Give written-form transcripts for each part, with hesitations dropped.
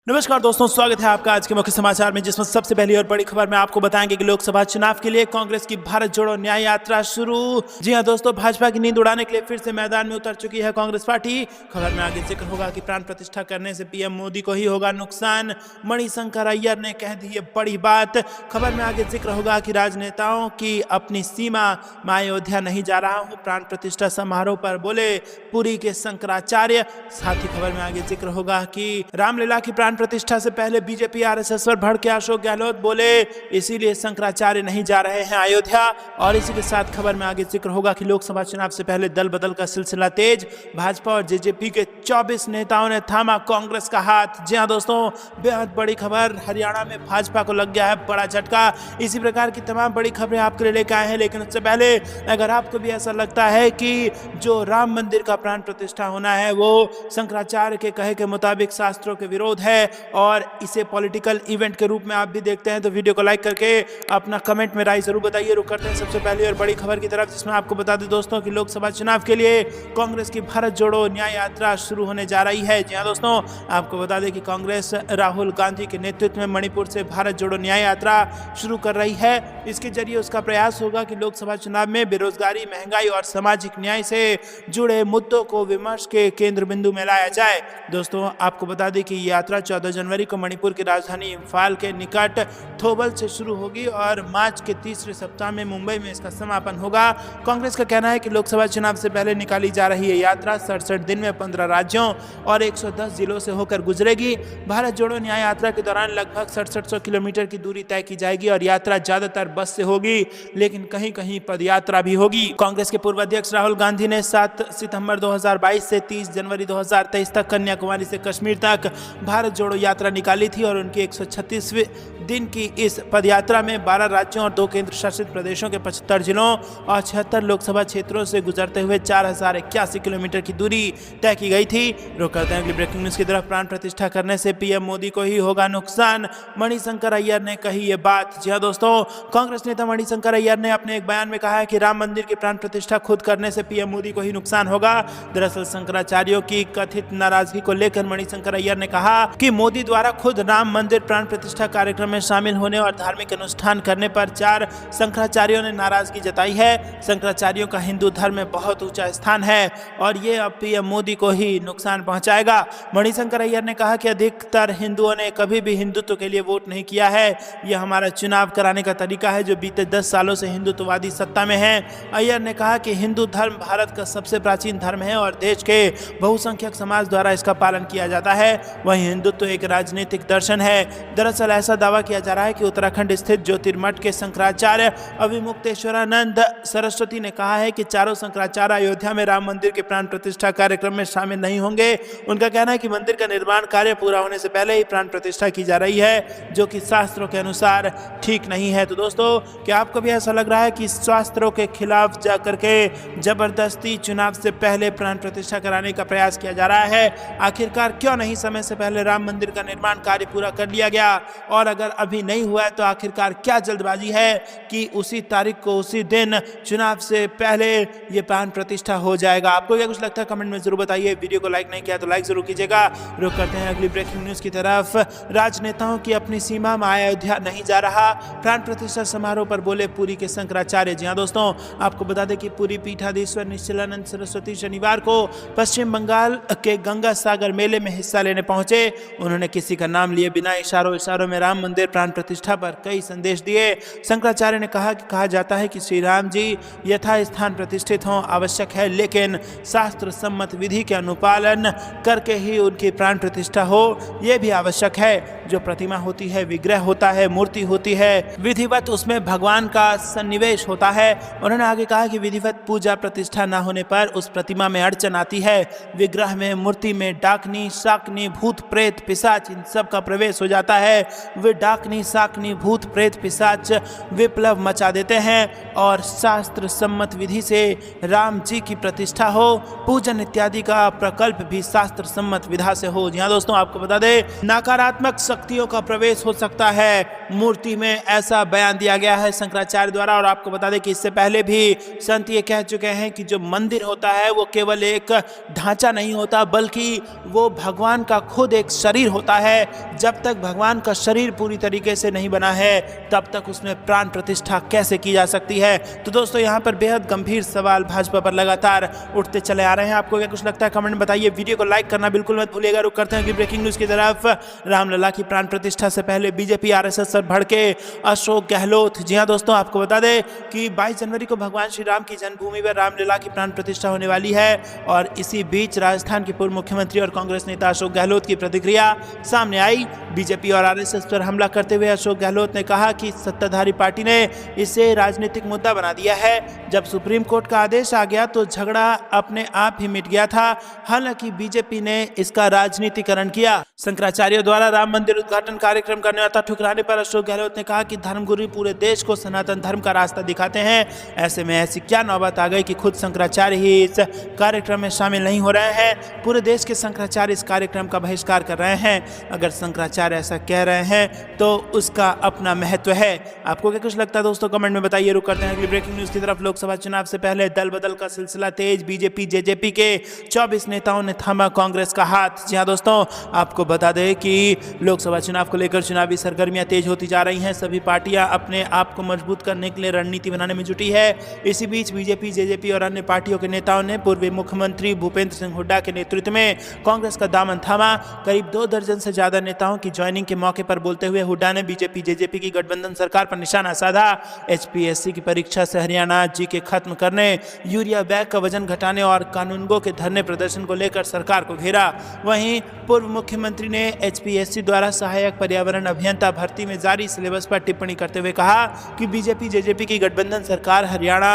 नमस्कार दोस्तों, स्वागत है आपका आज के मुख्य समाचार में, जिसमें सबसे पहली और बड़ी खबर में आपको बताएंगे कि लोकसभा चुनाव के लिए कांग्रेस की भारत जोड़ो न्याय यात्रा शुरू। जी हां दोस्तों, भाजपा की नींद उड़ाने के लिए फिर से मैदान में उतर चुकी है कांग्रेस पार्टी। खबर में आगे जिक्र होगा कि प्राण प्रतिष्ठा करने से पीएम मोदी को ही होगा नुकसान। मणिशंकर अय्यर ने कह दी ये बड़ी बात। खबर में आगे जिक्र होगा कि राजनेताओं की अपनी सीमा, मैं अयोध्या नहीं जा रहा हूँ, प्राण प्रतिष्ठा समारोह पर बोले पुरी के शंकराचार्य। साथ ही खबर में आगे जिक्र होगा कि रामलीला की प्राण प्रतिष्ठा से पहले बीजेपी आरएसएस पर भड़के अशोक गहलोत, बोले इसीलिए शंकराचार्य नहीं जा रहे हैं अयोध्या। और इसी के साथ खबर में आगे जिक्र होगा कि लोकसभा चुनाव से पहले दल बदल का सिलसिला तेज। भाजपा और जेजेपी के 24 नेताओं ने थामा कांग्रेस का हाथ। जी हां दोस्तों, बेहद बड़ी खबर, हरियाणा में भाजपा को लग गया है बड़ा झटका। इसी प्रकार की तमाम बड़ी खबरें आपके लिए लेकर आए हैं। लेकिन उससे पहले अगर आपको भी ऐसा लगता है कि जो राम मंदिर का प्राण प्रतिष्ठा होना है वो शंकराचार्य के कहे के मुताबिक शास्त्रों के विरोध है और इसे पॉलिटिकल इवेंट के रूप में आप भी देखते हैं, तो वीडियो को लाइक करके अपना कमेंट में राय जरूर बताइए। रुक करते हैं सबसे पहले और बड़ी खबर की तरफ, जिसमें आपको बता दें दोस्तों कि लोकसभा चुनाव के लिए कांग्रेस की भारत जोड़ो न्याय यात्रा शुरू होने जा रही है। जी हां दोस्तों, आपको बता दें कि कांग्रेस राहुल गांधी के नेतृत्व में मणिपुर से भारत जोड़ो न्याय यात्रा शुरू कर रही है। इसके जरिए उसका प्रयास होगा कि लोकसभा चुनाव में बेरोजगारी, महंगाई और सामाजिक न्याय से जुड़े मुद्दों को विमर्श के केंद्र बिंदु में लाया जाए। दोस्तों, आपको बता दें कि ये यात्रा 14 जनवरी को मणिपुर की राजधानी इम्फाल के निकट थोबल से शुरू होगी और मार्च के तीसरे सप्ताह में मुंबई में इसका समापन होगा। कांग्रेस का कहना है कि लोकसभा चुनाव से पहले निकाली जा रही ये यात्रा 67 दिन में 15 राज्यों और 110 जिलों से होकर गुजरेगी। भारत जोड़ो न्याय यात्रा के दौरान लगभग 6700 किलोमीटर की दूरी तय की जाएगी और यात्रा ज्यादातर बस से होगी, लेकिन कहीं कहीं पद यात्रा भी होगी। कांग्रेस के पूर्व अध्यक्ष राहुल गांधी ने 7 सितंबर 2022 से 30 जनवरी 2023 तक कन्याकुमारी से कश्मीर तक भारत जोड़ो यात्रा निकाली थी और उनकी 136वें दिन की इस पदयात्रा में 12 राज्यों और 2 केंद्र शासित प्रदेशों के 75 जिलों और 76 लोकसभा क्षेत्रों से गुजरते हुए 4081 किलोमीटर की दूरी तय की गई थी। रुक करते हैं अगली ब्रेकिंग न्यूज की तरफ। प्राण प्रतिष्ठा करने से पीएम मोदी को ही होगा नुकसान, मणिशंकर अय्यर ने कही ये बात। जी हां दोस्तों, कांग्रेस नेता मणिशंकर अय्यर ने अपने एक बयान में कहा है कि राम मंदिर की प्राण प्रतिष्ठा खुद करने से पीएम मोदी को ही नुकसान होगा। दरअसल शंकराचार्यों की कथित नाराजगी को लेकर मणिशंकर अय्यर ने कहा कि मोदी द्वारा खुद राम मंदिर प्राण प्रतिष्ठा कार्यक्रम में शामिल होने और धार्मिक अनुष्ठान करने पर 4 शंकराचार्यों ने नाराजगी जताई है। शंकराचार्यों का हिंदू धर्म में बहुत ऊंचा स्थान है और ये अब पीएम मोदी को ही नुकसान पहुंचाएगा। मणिशंकर अय्यर ने कहा कि अधिकतर हिंदुओं ने कभी भी हिंदुत्व के लिए वोट नहीं किया है। यह हमारा चुनाव कराने का तरीका है जो बीते 10 सालों से हिंदुत्ववादी सत्ता में है। अय्यर ने कहा कि हिंदू धर्म भारत का सबसे प्राचीन धर्म है और देश के बहुसंख्यक समाज द्वारा इसका पालन किया जाता है। वहीं हिंदुत्व एक राजनीतिक दर्शन है। दरअसल ऐसा दावा किया जा रहा है कि उत्तराखंड स्थित ज्योतिर्मठ के शंकराचार्य अभिमुक्तेश्वरानंद सरस्वती ने कहा है कि चारों शंकराचार्य अयोध्या में राम मंदिर के प्राण प्रतिष्ठा कार्यक्रम में शामिल नहीं होंगे। उनका कहना है कि मंदिर का निर्माण कार्य पूरा होने से पहले ही प्राण प्रतिष्ठा की जा रही है, जो कि शास्त्रों के अनुसार ठीक नहीं है। तो दोस्तों, क्या आपको भी ऐसा लग रहा है कि शास्त्रों के खिलाफ जाकर के जबरदस्ती चुनाव से पहले प्राण प्रतिष्ठा कराने का प्रयास किया जा रहा है? आखिरकार क्यों नहीं समय से पहले राम मंदिर का निर्माण कार्य पूरा कर लिया गया? और अगर अभी नहीं हुआ है तो आखिरकार क्या जल्दबाजी है कि उसी तारीख को, उसी दिन चुनाव से पहले ये प्राण प्रतिष्ठा हो जाएगा? आपको क्या कुछ लगता है कमेंट में जरूर बताइए। वीडियो को लाइक नहीं किया तो लाइक जरूर कीजिएगा। रुक करते हैं अगली ब्रेकिंग न्यूज की तरफ। राजनेताओं की अपनी सीमा, मैं अयोध्या नहीं जा रहा, प्राण प्रतिष्ठा समारोह पर बोले पुरी के शंकराचार्य। जी हां दोस्तों, आपको बता दें कि पुरी पीठाधीश्वर निश्चलानंद सरस्वती शनिवार को पश्चिम बंगाल के गंगा सागर मेले में हिस्सा लेने पहुंचे। उन्होंने किसी का नाम लिए बिना इशारों में राम मंदिर प्राण प्रतिष्ठा पर कई संदेश दिए। शंकराचार्य ने कहा जाता है कि श्री राम जी यथा स्थान प्रतिष्ठित हों आवश्यक है, लेकिन शास्त्र सम्मत विधि के अनुपालन करके ही उनकी प्राण प्रतिष्ठा हो यह भी आवश्यक है। जो प्रतिमा होती है, विग्रह होता है, मूर्ति होती है, विधिवत उसमें भगवान का सन्निवेश होता है। उन्होंने आगे कहा कि विधिवत पूजा प्रतिष्ठा न होने पर उस प्रतिमा में अड़चन आती है। विग्रह में, मूर्ति में डाकनी, शाकनी, भूत प्रेत पिशाच इन सब का प्रवेश हो जाता है। वे डाकनी, शाकनी, भूत प्रेत पिशाच विप्लव मचा देते हैं और शास्त्र सम्मत विधि से राम जी की प्रतिष्ठा हो, पूजन इत्यादि का प्रकल्प भी शास्त्र सम्मत विधा से हो। जी हाँ दोस्तों, आपको बता दें नकारात्मक शक्तियों का प्रवेश हो सकता है मूर्ति में, ऐसा बयान दिया गया है शंकराचार्य द्वारा। और आपको बता दें कि इससे पहले भी संत ये कह चुके हैं कि जो मंदिर होता है वो केवल एक ढांचा नहीं होता, बल्कि वो भगवान का खुद एक शरीर होता है। जब तक भगवान का शरीर पूरी तरीके से नहीं बना है तब तक उसमें प्राण प्रतिष्ठा कैसे की जा सकती है। तो दोस्तों यहाँ पर बेहद गंभीर सवाल भाजपा पर लगातार उठते चले आ रहे हैं। आपको क्या कुछ लगता है कमेंट में बताइए। वीडियो को लाइक करना बिल्कुल मत भूलिएगा। रुक करते हैं कि ब्रेकिंग न्यूज की तरफ। रामलला की प्राण प्रतिष्ठा से पहले बीजेपी आरएसएस पर भड़के अशोक गहलोत। जी हाँ दोस्तों, आपको बता दें कि 22 जनवरी को भगवान श्री राम की जन्मभूमि पर रामलला की प्राण प्रतिष्ठा होने वाली है। और इसी बीच राजस्थान के पूर्व मुख्यमंत्री और कांग्रेस नेता अशोक गहलोत की प्रतिक्रिया सामने आई। बीजेपी और आरएसएस पर हमला करते हुए अशोक गहलोत ने कहा कि सत्ताधारी पार्टी ने इसे राजनीतिक मुद्दा बना दिया है। जब सुप्रीम कोर्ट का आदेश आ गया तो झगड़ा अपने आप ही मिट गया था। हालांकि बीजेपी ने इसका राजनीतिकरण किया। शंकराचार्य द्वारा राम मंदिर उद्घाटन कार्यक्रम का न्योता ठुकराने पर अशोक गहलोत ने कहा कि धर्मगुरु पूरे देश को सनातन धर्म का रास्ता दिखाते हैं। ऐसे में ऐसी क्या नौबत आ गई कि खुद शंकराचार्य ही इस कार्यक्रम में शामिल नहीं हो रहे हैं। पूरे देश के शंकराचार्य इस कार्यक्रम का बहिष्कार कर रहे हैं। अगर शंकराचार्य ऐसा कह रहे हैं तो उसका अपना महत्व है। आपको क्या कुछ लगता है दोस्तों कमेंट में बताइए। रुक करते हैं अगली ब्रेकिंग न्यूज की तरफ। लोकसभा चुनाव से पहले दल बदल का सिलसिला तेज। बीजेपी जेजेपी के 24 नेताओं ने थामा कांग्रेस का हाथ। जी हाँ दोस्तों, आपको बता दें कि लोकसभा चुनाव को लेकर चुनावी सरगर्मियां तेज होती जा रही हैं। सभी पार्टियां अपने आप को मजबूत करने के लिए रणनीति बनाने में जुटी है। इसी बीच बीजेपी जेजेपी और अन्य पार्टियों के नेताओं ने पूर्व मुख्यमंत्री भूपेंद्र सिंह हुड्डा के नेतृत्व में कांग्रेस का दामन थामा। करीब 2 दर्जन से ज्यादा नेताओं की ज्वाइनिंग के मौके पर बोलते हुए हुड्डा ने बीजेपी जेजेपी की गठबंधन सरकार पर निशाना साधा। एचपीएससी की परीक्षा से हरियाणा जीके खत्म करने, यूरिया बैग का वजन घटाने और कानूनगो के धरने प्रदर्शन को लेकर सरकार को घेरा। वहीं पूर्व मुख्यमंत्री ने एचपीएससी द्वारा सहायक पर्यावरण अभियंता भर्ती में जारी सिलेबस पर टिप्पणी करते हुए कहा कि बीजेपी जेजेपी की गठबंधन सरकार हरियाणा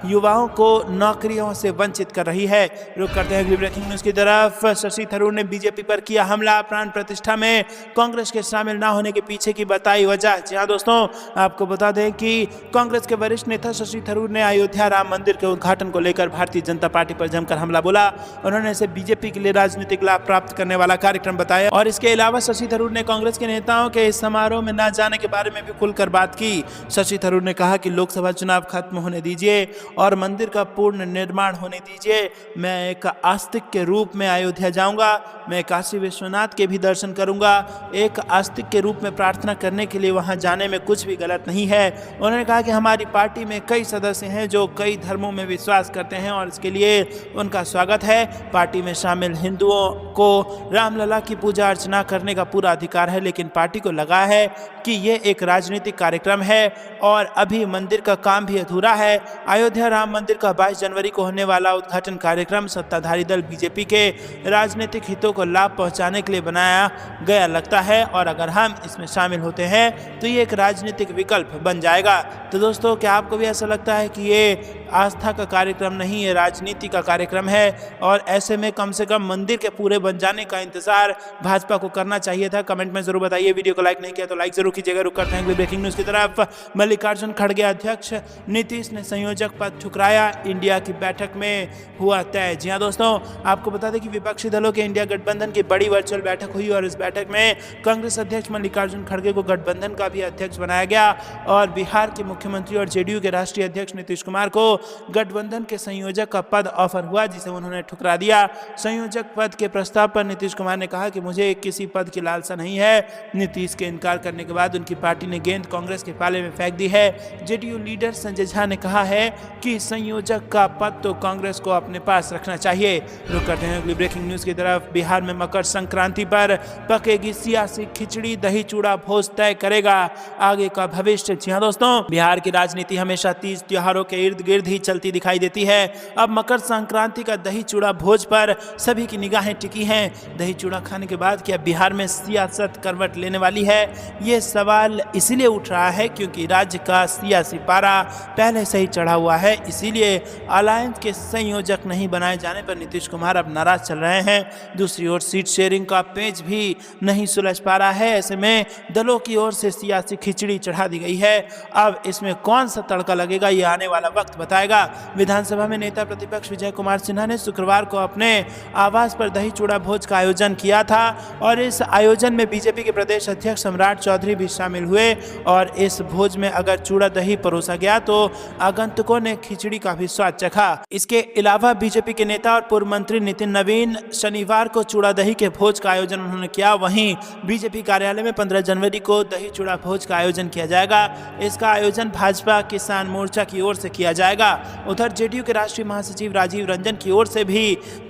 युवाओं को नौकरियों से वंचित कर रही है। रुक करते हैं अगली ब्रेकिंग न्यूज की तरफ। शशि थरूर ने बीजेपी पर किया हमला। प्राण प्रतिष्ठा में कांग्रेस के शामिल न होने के पीछे की बताई वजह। जी हाँ दोस्तों, आपको बता दें कि कांग्रेस के वरिष्ठ नेता शशि थरूर ने अयोध्या राम मंदिर के उद्घाटन को लेकर भारतीय जनता पार्टी पर जमकर हमला बोला। उन्होंने इसे बीजेपी के लिए राजनीतिक लाभ प्राप्त करने वाला कार्यक्रम बताया। और इसके अलावा शशि थरूर ने कांग्रेस के नेताओं के इस समारोह में न जाने के बारे में भी खुलकर बात की। शशि थरूर ने कहा कि लोकसभा चुनाव खत्म होने दीजिए और मंदिर का पूर्ण निर्माण होने दीजिए। मैं एक आस्तिक के रूप में अयोध्या जाऊंगा। मैं काशी विश्वनाथ के भी दर्शन करूंगा। एक आस्तिक के रूप में प्रार्थना करने के लिए वहां जाने में कुछ भी गलत नहीं है। उन्होंने कहा कि हमारी पार्टी में कई सदस्य हैं जो कई धर्मों में विश्वास करते हैं और इसके लिए उनका स्वागत है। पार्टी में शामिल हिंदुओं को रामलला की पूजा अर्चना करने का पूरा अधिकार है, लेकिन पार्टी को लगा है कि ये एक राजनीतिक कार्यक्रम है और अभी मंदिर का काम भी अधूरा है। अयोध्या राम मंदिर का 22 जनवरी को होने वाला उद्घाटन कार्यक्रम सत्ताधारी दल बीजेपी के राजनीतिक हितों को लाभ पहुंचाने के लिए बनाया गया लगता है और अगर हम इसमें शामिल होते हैं तो ये एक राजनीतिक विकल्प बन जाएगा। तो दोस्तों, क्या आपको भी ऐसा लगता है कि ये आस्था का कार्यक्रम नहीं, ये राजनीति का कार्यक्रम है? और ऐसे में कम से कम मंदिर के पूरे बन जाने का इंतजार भाजपा को करना चाहिए था। कमेंट में जरूर बताइए। वीडियो को लाइक नहीं किया तो लाइक जरूर कीजिएगा। रुक करते हैं ब्रेकिंग न्यूज की तरफ। मल्लिकार्जुन खड़गे अध्यक्ष, नीतीश ने संयोजक पद ठुकराया। इंडिया की बैठक में हुआ तय। जी हाँ दोस्तों, आपको बता दें कि विपक्षी दलों के इंडिया गठबंधन की बड़ी वर्चुअल बैठक हुई और इस बैठक में कांग्रेस अध्यक्ष मल्लिकार्जुन खड़गे को गठबंधन का भी अध्यक्ष बनाया गया और बिहार के मुख्यमंत्री और जेडीयू के राष्ट्रीय अध्यक्ष नीतीश कुमार को गठबंधन के संयोजक का पद ऑफर हुआ, जिसे उन्होंने ठुकरा दिया। संयोजक पद के प्रस्ताव पर नीतीश कुमार ने कहा कि मुझे किसी पद की लालसा नहीं है। नीतीश के इनकार करने के बाद उनकी पार्टी ने गेंद कांग्रेस के पाले में फेंक दी है। जेडीयू लीडर संजय झा ने कहा है कि संयोजक का पद तो कांग्रेस को अपने पास रखना चाहिए। रुक करते हैं अगली ब्रेकिंग न्यूज की तरफ। बिहार में मकर संक्रांति पर पकेगी सियासी खिचड़ी, दही चूड़ा भोज तय करेगा आगे का भविष्य। जी हाँ दोस्तों, बिहार की राजनीति हमेशा तीज त्योहारों के इर्द गिर्द ही चलती दिखाई देती है। अब मकर संक्रांति का दही चूड़ा भोज पर सभी की निगाहें टिकी हैं। दही चूड़ा खाने के बाद क्या बिहार में सियासत करवट लेने वाली है? ये सवाल इसीलिए उठ रहा है क्योंकि राज्य का सियासी पारा पहले से ही चढ़ा हुआ है। इसीलिए अलायंस के संयोजक नहीं बनाए जाने पर नीतीश कुमार अब नाराज चल रहे हैं। दूसरी ओर सीट शेयरिंग का पेच भी नहीं सुलझ पा रहा है। ऐसे में दलों की ओर से सियासी खिचड़ी चढ़ा दी गई है। अब इसमें कौन सा तड़का लगेगा, ये आने वाला वक्त बताएगा। पाएगा। विधानसभा में नेता प्रतिपक्ष विजय कुमार सिन्हा ने शुक्रवार को अपने आवास पर दही चूड़ा भोज का आयोजन किया था और इस आयोजन में बीजेपी के प्रदेश अध्यक्ष सम्राट चौधरी भी शामिल हुए और इस भोज में अगर चूड़ा दही परोसा गया तो आगंतुकों ने खिचड़ी का भी स्वाद चखा। इसके अलावा बीजेपी के नेता और पूर्व मंत्री नितिन नवीन शनिवार को चूड़ा दही के भोज का आयोजन उन्होंने किया। वहीं बीजेपी कार्यालय में 15 जनवरी को दही चूड़ा भोज का आयोजन किया जाएगा। इसका आयोजन भाजपा किसान मोर्चा की ओर से किया जाएगा। उधर जेडीयू के राष्ट्रीय महासचिव राजीव रंजन की ओर से भी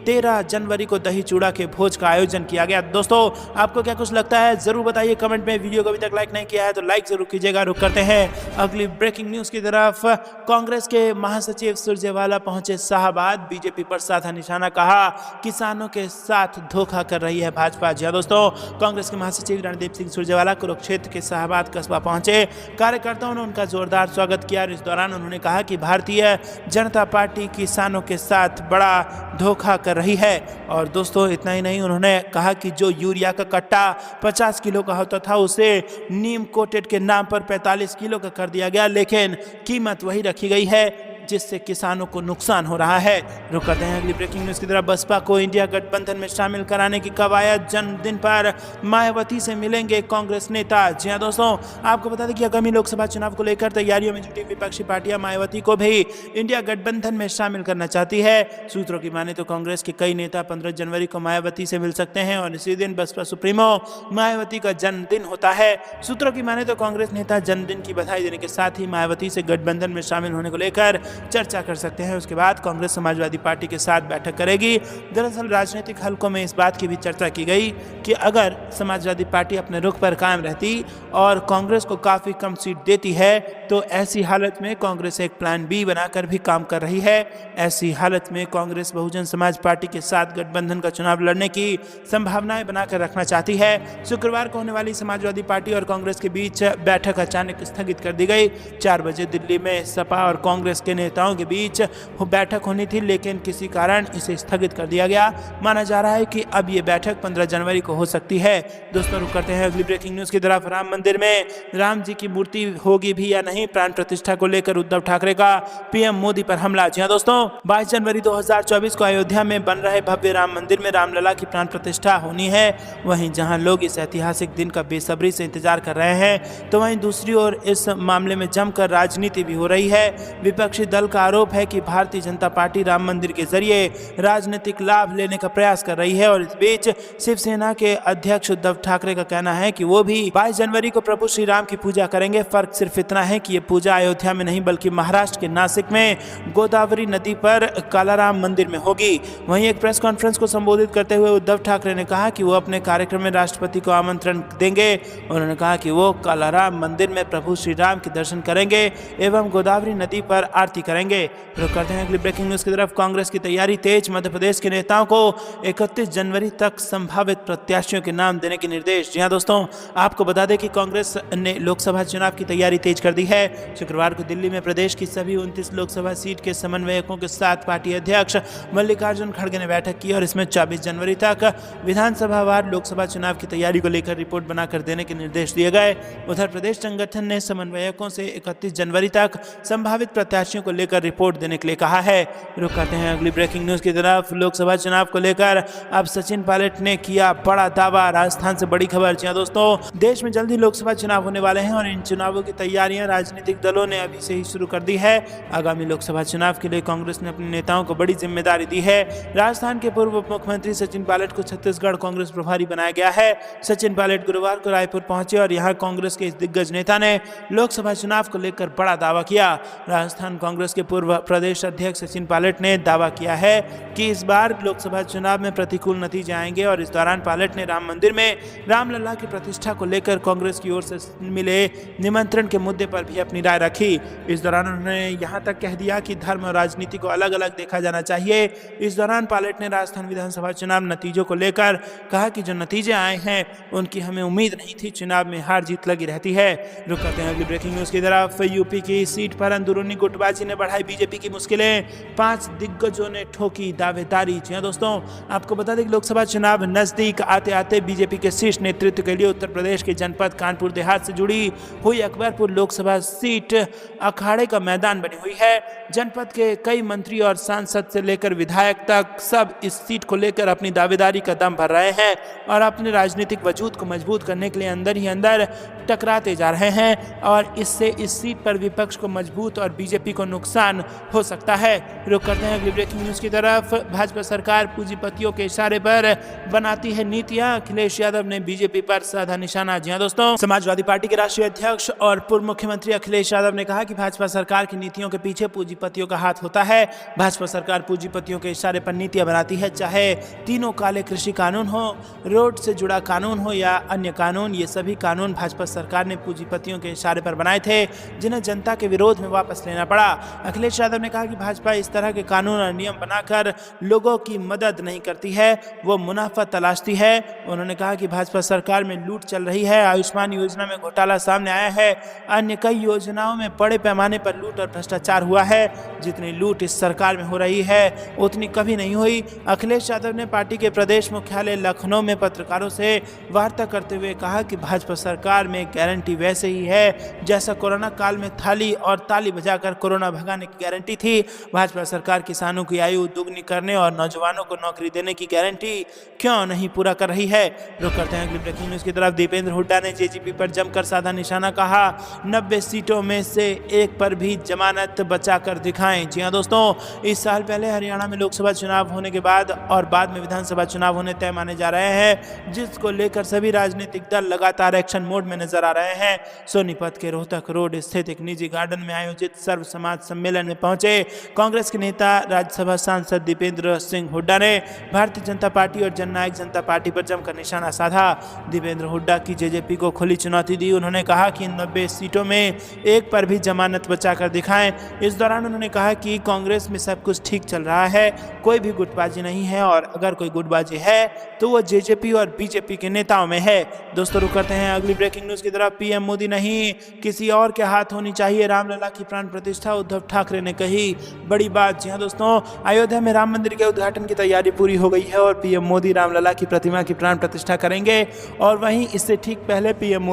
13 जनवरी को दही चूड़ा के भोज का आयोजन किया गया। दोस्तों आपको क्या कुछ लगता है जरूर बताइए कमेंट में। वीडियो को अभी तक लाइक नहीं किया है तो लाइक जरूर कीजिएगा। रुक करते हैं अगली ब्रेकिंग न्यूज की तरफ। कांग्रेस के महासचिव सुरजेवाला पहुंचे शाहबाद, बीजेपी पर साधा निशाना, कहा किसानों के साथ धोखा कर रही है भाजपा। जी हां दोस्तों, कांग्रेस के महासचिव रणदीप सिंह सुरजेवाला कुरुक्षेत्र के शाहबाद कस्बा पहुंचे। कार्यकर्ताओं ने उनका जोरदार स्वागत किया और इस दौरान उन्होंने कहा कि भारतीय जनता पार्टी किसानों के साथ बड़ा धोखा कर रही है। और दोस्तों इतना ही नहीं, उन्होंने कहा कि जो यूरिया का कट्टा 50 किलो का होता था उसे नीम कोटेड के नाम पर 45 किलो का कर दिया गया, लेकिन कीमत वही रखी गई है जिससे किसानों को नुकसान हो रहा है। रुक करते हैं अगली ब्रेकिंग न्यूज की तरफ। बसपा को इंडिया गठबंधन में शामिल कराने की कवायद, जन्मदिन पर मायावती से मिलेंगे कांग्रेस नेता। जी हां दोस्तों, आपको बता दें कि आगामी लोकसभा चुनाव को लेकर तैयारियों में जुटी विपक्षी पार्टियां मायावती को भी इंडिया गठबंधन में शामिल करना चाहती है। सूत्रों की माने तो कांग्रेस के कई नेता 15 जनवरी को मायावती से मिल सकते हैं और इसी दिन बसपा सुप्रीमो मायावती का जन्मदिन होता है। सूत्रों की माने तो कांग्रेस नेता जन्मदिन की बधाई देने के साथ ही मायावती से गठबंधन में शामिल होने को लेकर चर्चा कर सकते हैं। उसके बाद कांग्रेस समाजवादी पार्टी के साथ बैठक करेगी। दरअसल राजनीतिक हलकों में इस बात की भी चर्चा की गई कि अगर समाजवादी पार्टी अपने रुख पर कायम रहती और कांग्रेस को काफी कम सीट देती है तो ऐसी हालत में कांग्रेस एक प्लान बी बनाकर भी काम कर रही है। ऐसी हालत में कांग्रेस बहुजन समाज पार्टी के साथ गठबंधन का चुनाव लड़ने की संभावनाएं बनाकर रखना चाहती है। शुक्रवार को होने वाली समाजवादी पार्टी और कांग्रेस के बीच बैठक अचानक स्थगित कर दी गई। 4 बजे दिल्ली में सपा और कांग्रेस के नेताओं के बीच बैठक होनी थी, लेकिन किसी कारण इसे स्थगित कर दिया गया। माना जा रहा है कि अब ये बैठक 15 जनवरी को हो सकती है। दोस्तों रुक करते हैं अगली ब्रेकिंग न्यूज की तरफ। राम मंदिर में राम जी की मूर्ति होगी भी या नहीं, प्राण प्रतिष्ठा को लेकर उद्धव ठाकरे का पीएम मोदी पर हमला। जी हां दोस्तों, 22 जनवरी 2024 को अयोध्या में बन रहे भव्य राम मंदिर में रामलला की प्राण प्रतिष्ठा होनी है। वहीं जहां लोग इस ऐतिहासिक दिन का बेसब्री से इंतजार कर रहे हैं तो वहीं दूसरी ओर इस मामले में जमकर राजनीति भी हो रही है। विपक्षी दल का आरोप है कि भारतीय जनता पार्टी राम मंदिर के जरिए राजनीतिक लाभ लेने का प्रयास कर रही है और इस बीच शिवसेना के अध्यक्ष उद्धव ठाकरे का कहना है कि वो भी 22 जनवरी को प्रभु श्री राम की पूजा करेंगे। फर्क सिर्फ इतना है कि ये पूजा अयोध्या में नहीं बल्कि महाराष्ट्र के नासिक में गोदावरी नदी पर कालाराम मंदिर में होगी। वहीं एक प्रेस कॉन्फ्रेंस को संबोधित करते हुए उद्धव ठाकरे ने कहा कि वो अपने कार्यक्रम में राष्ट्रपति को आमंत्रण देंगे। उन्होंने कहा कि वो कालाराम मंदिर में प्रभु श्री राम के दर्शन करेंगे एवं गोदावरी नदी पर आरती करेंगे। रुक करते हैं अगली ब्रेकिंग न्यूज की तरफ। कांग्रेस की तैयारी तेज, मध्य प्रदेश के नेताओं को 31 जनवरी तक संभावित प्रत्याशियों के नाम देने के निर्देश। जी हां दोस्तों, आपको बता दें कि कांग्रेस ने लोकसभा चुनाव की तैयारी तेज कर दी है। शुक्रवार को दिल्ली में प्रदेश की सभी 29 लोकसभा सीट के समन्वयकों के साथ पार्टी अध्यक्ष मल्लिकार्जुन खड़गे ने बैठक की और इसमें 24 जनवरी तक विधानसभावार लोकसभा चुनाव की तैयारी को लेकर रिपोर्ट बनाकर देने के निर्देश दिए गए। उधर प्रदेश संगठन ने समन्वयकों से 31 जनवरी तक संभावित प्रत्याशियों को लेकर रिपोर्ट देने के लिए कहा है। रुक करते हैं अगली ब्रेकिंग न्यूज की तरफ। लोकसभा चुनाव को लेकर अब सचिन पायलट ने किया बड़ा दावा, राजस्थान से बड़ी खबर। जी हां दोस्तों, देश में जल्द ही लोकसभा चुनाव होने वाले हैं और इन चुनावों की तैयारियां राजनीतिक दलों ने अभी से ही शुरू कर दी है। आगामी लोकसभा चुनाव के लिए कांग्रेस ने अपने नेताओं को बड़ी जिम्मेदारी दी है। राजस्थान के पूर्व उप मुख्यमंत्री सचिन पायलट को छत्तीसगढ़ कांग्रेस प्रभारी बनाया गया है। सचिन पायलट गुरुवार को रायपुर पहुंचे और यहां कांग्रेस के इस दिग्गज नेता ने लोकसभा चुनाव को लेकर बड़ा दावा किया। राजस्थान कांग्रेस के पूर्व प्रदेश अध्यक्ष सचिन पायलट ने दावा किया है कि इस बार लोकसभा चुनाव में प्रतिकूल नतीजे आएंगे और इस दौरान पायलट ने राम मंदिर में रामलला की प्रतिष्ठा को लेकर कांग्रेस की ओर से मिले निमंत्रण के मुद्दे पर भी अपनी राय रखी। इस दौरान उन्होंने यहां तक कह दिया कि धर्म और राजनीति को अलग अलग देखा जाना चाहिए। इस दौरान पायलट ने राजस्थान विधानसभा चुनाव नतीजों को लेकर कहा कि जो नतीजे आए हैं उनकी हमें उम्मीद नहीं थी, चुनाव में हार जीत लगी रहती है। रुक करते हैं अगली ब्रेकिंग न्यूज की तरफ। यूपी की सीट पर अंदरूनी गुटबाजी ने बढ़ाई बीजेपी की मुश्किलें, 5 दिग्गजों ने ठोकी दावेदारी। जी हां दोस्तों, आपको बता दें कि लोकसभा चुनाव नजदीक आते आते बीजेपी के शीर्ष नेतृत्व के लिए उत्तर प्रदेश के जनपद कानपुर देहात से जुड़ी हुई अकबरपुर लोकसभा सीट अखाड़े का मैदान बनी हुई है। जनपद के कई मंत्री और सांसद से लेकर विधायक तक सब इस सीट को लेकर अपनी दावेदारी का दम भर रहे हैं और अपने राजनीतिक वजूद को मजबूत करने के लिए अंदर ही अंदर टकराते जा रहे हैं और इससे इस सीट पर विपक्ष को मजबूत और बीजेपी को नुकसान हो सकता है। रुक करते हैं अगली ब्रेकिंग न्यूज की तरफ। भाजपा सरकार पूंजीपतियों के इशारे पर बनाती है नीतियां, अखिलेश यादव ने बीजेपी पर साधा निशाना। जी हां दोस्तों, समाजवादी पार्टी के राष्ट्रीय अध्यक्ष और पूर्व मुख्यमंत्री अखिलेश यादव ने कहा कि भाजपा सरकार की नीतियों के पीछे पूंजीपतियों का हाथ होता है। भाजपा सरकार पूंजीपतियों के इशारे पर नीतियां बनाती है, चाहे तीनों काले कृषि कानून हो, रोड से जुड़ा कानून हो या अन्य कानून। ये सभी कानून भाजपा सरकार ने पूंजीपतियों के इशारे पर बनाए थे, जिन्हें जनता के विरोध में वापस लेना पड़ा। अखिलेश यादव ने कहा कि भाजपा इस तरह के कानून और नियम बनाकर लोगों की मदद नहीं करती है, वो मुनाफा तलाशती है। उन्होंने कहा कि भाजपा सरकार में लूट चल रही है, आयुष्मान योजना में घोटाला सामने आया है, अन्य कई योजनाओं में बड़े पैमाने पर लूट और भ्रष्टाचार हुआ है। जितनी लूट इस सरकार में हो रही है उतनी कभी नहीं हुई। अखिलेश यादव ने पार्टी के प्रदेश मुख्यालय लखनऊ में पत्रकारों से वार्ता करते हुए कहा कि भाजपा सरकार में गारंटी वैसे ही है जैसा कोरोना काल में थाली और ताली बजाकर कोरोना भगाने की गारंटी थी। भाजपा सरकार किसानों की आयु दुगनी करने और नौजवानों को नौकरी देने की गारंटी क्यों नहीं पूरा कर रही है। रुक करते हैं अगली ब्रेकिंग न्यूज की तरफ। दीपेंद्र हुड्डा ने जेजेपी पर जमकर साधा निशाना, कहा 90 सीटों में से एक पर भी जमानत बचाकर दिखाएं। जी हां दोस्तों, इस साल पहले हरियाणा में लोकसभा चुनाव होने के बाद और बाद में विधानसभा चुनाव होने तय माने जा रहे हैं, जिसको लेकर सभी राजनीतिक दल लगातार एक्शन मोड में नजर आ रहे हैं। सोनीपत के रोहतक रोड स्थित एक निजी गार्डन में आयोजित सर्व समाज सम्मेलन में पहुंचे कांग्रेस के नेता राज्यसभा सांसद दीपेंद्र सिंह हुड्डा ने भारतीय जनता पार्टी और जननायक जनता पार्टी पर जमकर निशाना साधा। दीपेंद्र हुड्डा की जेजेपी को खुली चुनौती दी। उन्होंने कहा कि 90 सीटों में एक पर भी जमानत बचाकर दिखाएं। इस दौरान उन्होंने कहा कि कांग्रेस में सब कुछ ठीक चल रहा है, कोई भी गुटबाजी नहीं है और अगर कोई गुटबाजी है तो वो जेजेपी और बीजेपी के नेताओं में है। दोस्तों, रुक करते हैं अगली ब्रेकिंग न्यूज की तरफ। पीएम मोदी नहीं किसी और के हाथ होनी चाहिए रामलला की प्राण प्रतिष्ठा, उद्धव ठाकरे ने कही बड़ी बात। जी हां दोस्तों, अयोध्या में राम मंदिर के उद्घाटन की तैयारी पूरी हो गई है और पीएम मोदी रामलला की प्रतिमा की प्राण प्रतिष्ठा करेंगे। और वहीं इससे ठीक पहले पीएम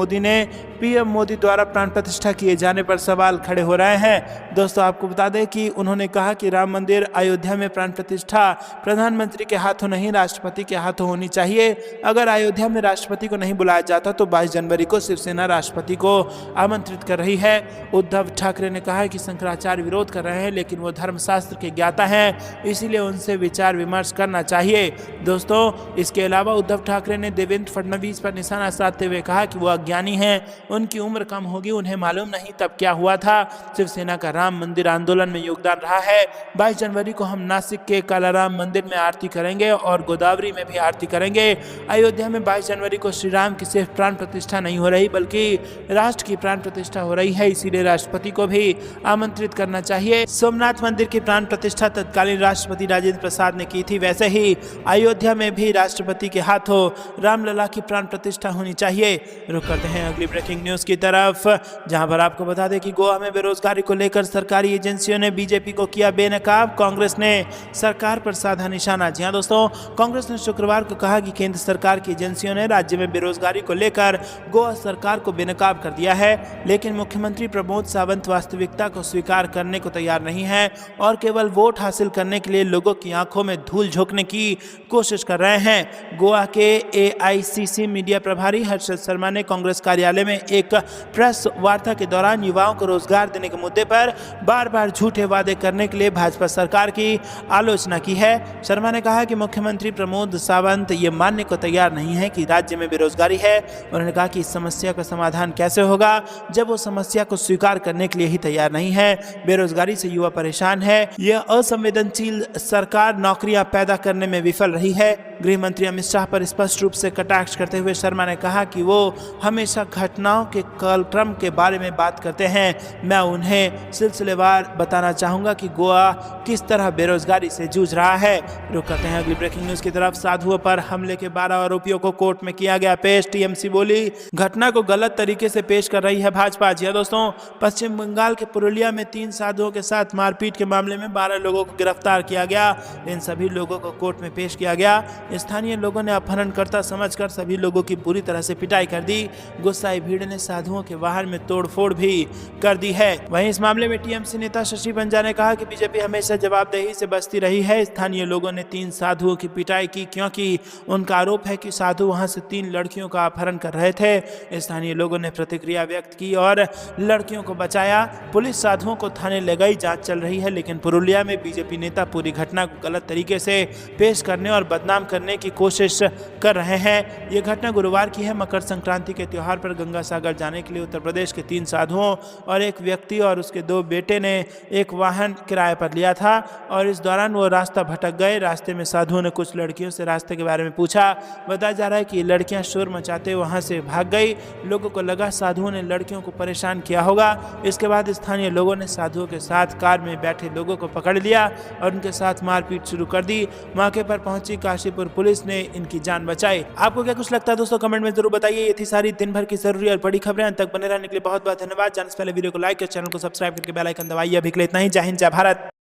मोदी द्वारा प्राण प्रतिष्ठा किए जाने पर सवाल खड़े हो रहे हैं। दोस्तों, आपको बता दें कि उन्होंने कहा कि राम मंदिर अयोध्या में प्राण प्रतिष्ठा प्रधानमंत्री के हाथों नहीं राष्ट्रपति के हाथों होनी चाहिए। अगर अयोध्या में राष्ट्रपति को नहीं बुलाया जाता तो 22 जनवरी को शिवसेना राष्ट्रपति को आमंत्रित कर रही है। उद्धव ठाकरे ने कहा कि शंकराचार्य विरोध कर रहे हैं, लेकिन वो धर्मशास्त्र के ज्ञाता हैं, इसीलिए उनसे विचार विमर्श करना चाहिए। दोस्तों, इसके अलावा उद्धव ठाकरे ने देवेंद्र फडणवीस पर निशाना साधते हुए कहा कि वो अज्ञानी हैं, उनकी उम्र कम होगी, उन्हें मालूम नहीं तब क्या हुआ था। शिवसेना का राम मंदिर आंदोलन में योगदान रहा है। 22 जनवरी को हम नासिक के कालाराम मंदिर में आरती करेंगे और गोदावरी में भी आरती करेंगे। अयोध्या में 22 जनवरी को श्री राम की सिर्फ प्राण प्रतिष्ठा नहीं हो रही बल्कि राष्ट्र की प्राण प्रतिष्ठा हो रही है, इसीलिए राष्ट्रपति को भी आमंत्रित करना चाहिए। सोमनाथ मंदिर की प्राण प्रतिष्ठा तत्कालीन राष्ट्रपति राजेंद्र प्रसाद ने की थी, वैसे ही अयोध्या में भी राष्ट्रपति के हाथों रामलला की प्राण प्रतिष्ठा होनी चाहिए। रुक करते हैं अगली ब्रेकिंग न्यूज की तरफ, जहां पर आपको बता दें कि गोवा में बेरोजगारी को लेकर सरकारी एजेंसियों ने बीजेपी को किया बेनकाब, कांग्रेस ने सरकार पर साधा निशाना। जी हां दोस्तों, कांग्रेस ने शुक्रवार को कहा कि केंद्र सरकार की एजेंसियों ने राज्य में बेरोजगारी को लेकर गोवा सरकार को बेनकाब कर दिया है, लेकिन मुख्यमंत्री प्रमोद सावंत वास्तविकता को स्वीकार करने को तैयार नहीं है और केवल वोट हासिल करने के लिए लोगों की आंखों में धूल झोंकने की कोशिश कर रहे हैं। गोवा के एआईसीसी मीडिया प्रभारी हर्षद शर्मा ने कांग्रेस कार्यालय में एक प्रेस वार्ता के दौरान युवाओं को रोजगार देने के मुद्दे पर बार बार झूठे वादे करने के लिए भाजपा सरकार की आलोचना की है। शर्मा ने कहा कि मुख्यमंत्री प्रमोद सावंत ये मानने को तैयार नहीं है कि राज्य में बेरोजगारी है। उन्होंने कहा कि इस समस्या का समाधान कैसे होगा जब वो समस्या को स्वीकार करने के लिए ही तैयार नहीं है। बेरोजगारी से युवा परेशान है, यह असंवेदनशील सरकार नौकरियां पैदा करने में विफल रही है। गृह मंत्री अमित शाह पर स्पष्ट रूप से कटाक्ष करते हुए शर्मा ने कहा कि वो हमेशा घटनाओं के कालक्रम के बारे में बात करते हैं। मैं उन्हें सिलसिलेवार बताना चाहूंगा कि गोवा किस तरह बेरोजगारी से जूझ रहा है। रुक करते हैं अगली ब्रेकिंग न्यूज की तरफ। साधुओं पर हमले के 12 आरोपियों को कोर्ट में किया गया पेश। टीएमसी बोली घटना को गलत तरीके से पेश कर रही है भाजपा। जी दोस्तों, पश्चिम बंगाल के पुरुलिया में 3 साधुओं के साथ मारपीट के मामले में 12 लोगों को गिरफ्तार किया गया। इन सभी लोगों को कोर्ट में पेश किया गया। स्थानीय लोगों ने अपहरणकर्ता समझकर सभी लोगों की बुरी तरह से पिटाई कर दी। गुस्साई भीड़ ने साधुओं के वाहन में तोड़फोड़ भी कर दी है। वहीं इस मामले में टीएमसी नेता शशि पंजा ने कहा कि बीजेपी हमेशा जवाबदेही से बचती रही है। स्थानीय लोगों ने 3 साधुओं की पिटाई की क्योंकि उनका आरोप है कि साधु वहां से 3 लड़कियों का अपहरण कर रहे थे। स्थानीय लोगों ने प्रतिक्रिया व्यक्त की और लड़कियों को बचाया। पुलिस साधुओं को थाने ले गई, जांच चल रही है। लेकिन पुरुलिया में बीजेपी नेता पूरी घटना को गलत तरीके से पेश करने और बदनाम करने की कोशिश कर रहे हैं। ये घटना गुरुवार की है। मकर संक्रांति के त्योहार पर गंगा सागर जाने के लिए उत्तर प्रदेश के 3 साधुओं और एक व्यक्ति और उसके 2 बेटे ने एक वाहन किराए पर लिया था और इस दौरान वो रास्ता भटक गए। रास्ते में साधुओं ने कुछ लड़कियों से रास्ते के बारे में पूछा। बताया जा रहा है कि ये लड़कियां शोर मचाते वहां से भाग गई। लोगों को लगा साधुओं ने लड़कियों को परेशान किया होगा। इसके बाद स्थानीय लोगों ने साधुओं के साथ कार में बैठे लोगों को पकड़ लिया और उनके साथ मारपीट शुरू कर दी। मौके पर पहुंची काशीपुर पुलिस ने इनकी जान बचाई। आपको क्या कुछ लगता है दोस्तों, कमेंट में जरूर बताइए। ये थी सारी दिन भर की जरूरी और बड़ी खबरें। अंत तक बने रहने के लिए बहुत बहुत धन्यवाद। जाने से पहले वीडियो को लाइक और चैनल को सब्सक्राइब करके बेल आइकन दबाइए। अभी के लिए इतना ही। जय हिंद, जय भारत।